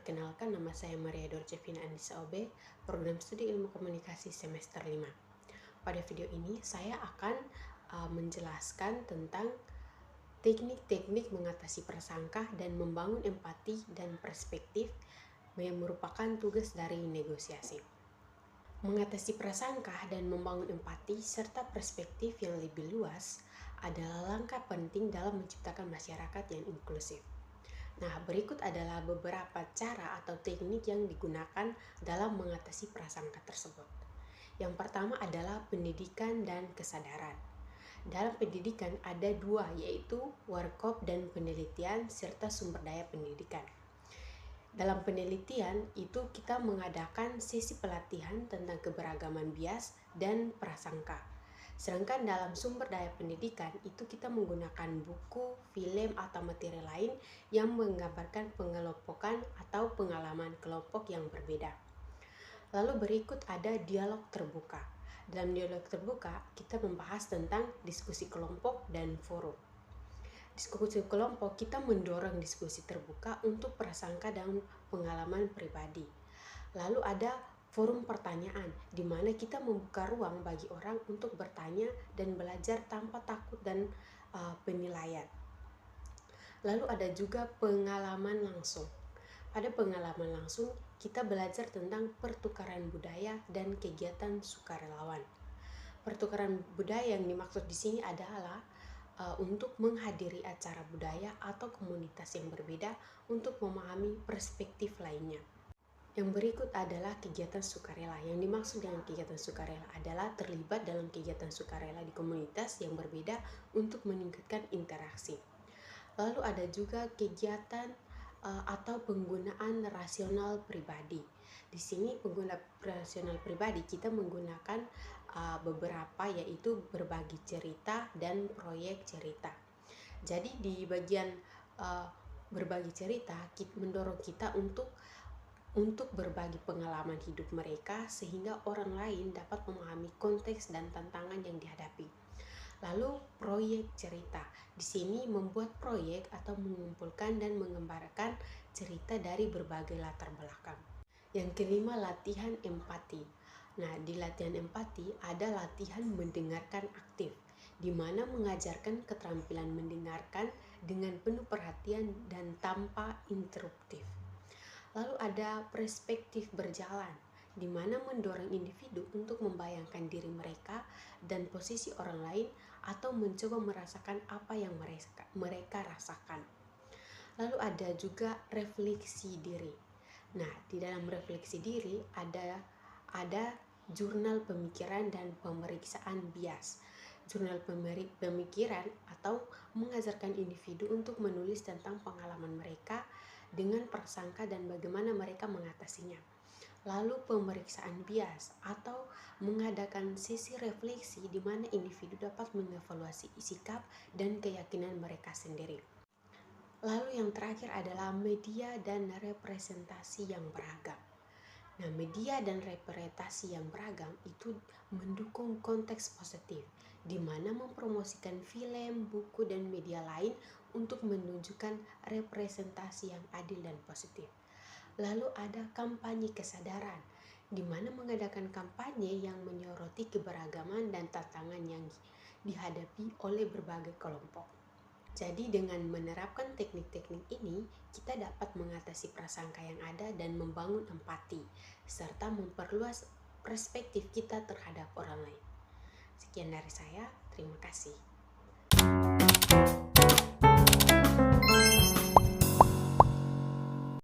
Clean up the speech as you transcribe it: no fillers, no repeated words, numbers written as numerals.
Perkenalkan, nama saya Maria Dorcevina Andisa Obe, program studi ilmu komunikasi semester 5. Pada video ini saya akan menjelaskan tentang teknik-teknik mengatasi prasangka dan membangun empati dan perspektif yang merupakan tugas dari negosiasi. Mengatasi prasangka dan membangun empati serta perspektif yang lebih luas adalah langkah penting dalam menciptakan masyarakat yang inklusif. Nah, berikut adalah beberapa cara atau teknik yang digunakan dalam mengatasi prasangka tersebut. Yang pertama adalah pendidikan dan kesadaran. Dalam pendidikan ada dua, yaitu warkop dan penelitian serta sumber daya pendidikan. Dalam penelitian itu kita mengadakan sesi pelatihan tentang keberagaman bias dan prasangka. Sedangkan dalam sumber daya pendidikan itu kita menggunakan buku, film, atau materi lain yang menggambarkan pengelompokan atau pengalaman kelompok yang berbeda. Lalu berikut ada dialog terbuka. Dalam dialog terbuka kita membahas tentang diskusi kelompok dan forum. Diskusi kelompok kita mendorong diskusi terbuka untuk prasangka dan pengalaman pribadi. Lalu ada forum pertanyaan, di mana kita membuka ruang bagi orang untuk bertanya dan belajar tanpa takut dan penilaian. Lalu ada juga pengalaman langsung. Pada pengalaman langsung, kita belajar tentang pertukaran budaya dan kegiatan sukarelawan. Pertukaran budaya yang dimaksud di sini adalah untuk menghadiri acara budaya atau komunitas yang berbeda untuk memahami perspektif lainnya. Yang berikut adalah kegiatan sukarela. Yang dimaksud dengan kegiatan sukarela adalah terlibat dalam kegiatan sukarela di komunitas yang berbeda untuk meningkatkan interaksi. Lalu ada juga kegiatan atau penggunaan rasional pribadi. Di sini pengguna rasional pribadi kita menggunakan beberapa, yaitu berbagi cerita dan proyek cerita. Jadi di bagian berbagi cerita mendorong kita untuk berbagi pengalaman hidup mereka sehingga orang lain dapat memahami konteks dan tantangan yang dihadapi. Lalu proyek cerita. Di sini membuat proyek atau mengumpulkan dan menggambarkan cerita dari berbagai latar belakang. Yang kelima, latihan empati. Nah, di latihan empati ada latihan mendengarkan aktif, di mana mengajarkan keterampilan mendengarkan dengan penuh perhatian dan tanpa interuptif. Lalu ada perspektif berjalan, di mana mendorong individu untuk membayangkan diri mereka dan posisi orang lain atau mencoba merasakan apa yang mereka rasakan. Lalu ada juga refleksi diri. Nah, di dalam refleksi diri ada jurnal pemikiran dan pemeriksaan bias. Jurnal pemikiran atau mengajarkan individu untuk menulis tentang pengalaman mereka dengan prasangka dan bagaimana mereka mengatasinya. Lalu pemeriksaan bias atau mengadakan sesi refleksi di mana individu dapat mengevaluasi sikap dan keyakinan mereka sendiri. Lalu yang terakhir adalah media dan representasi yang beragam. Nah, media dan representasi yang beragam itu mendukung konteks positif, di mana mempromosikan film, buku, dan media lain untuk menunjukkan representasi yang adil dan positif. Lalu ada kampanye kesadaran, di mana mengadakan kampanye yang menyoroti keberagaman dan tantangan yang dihadapi oleh berbagai kelompok. Jadi dengan menerapkan teknik-teknik ini, kita dapat mengatasi prasangka yang ada dan membangun empati, serta memperluas perspektif kita terhadap orang lain. Sekian dari saya, terima kasih.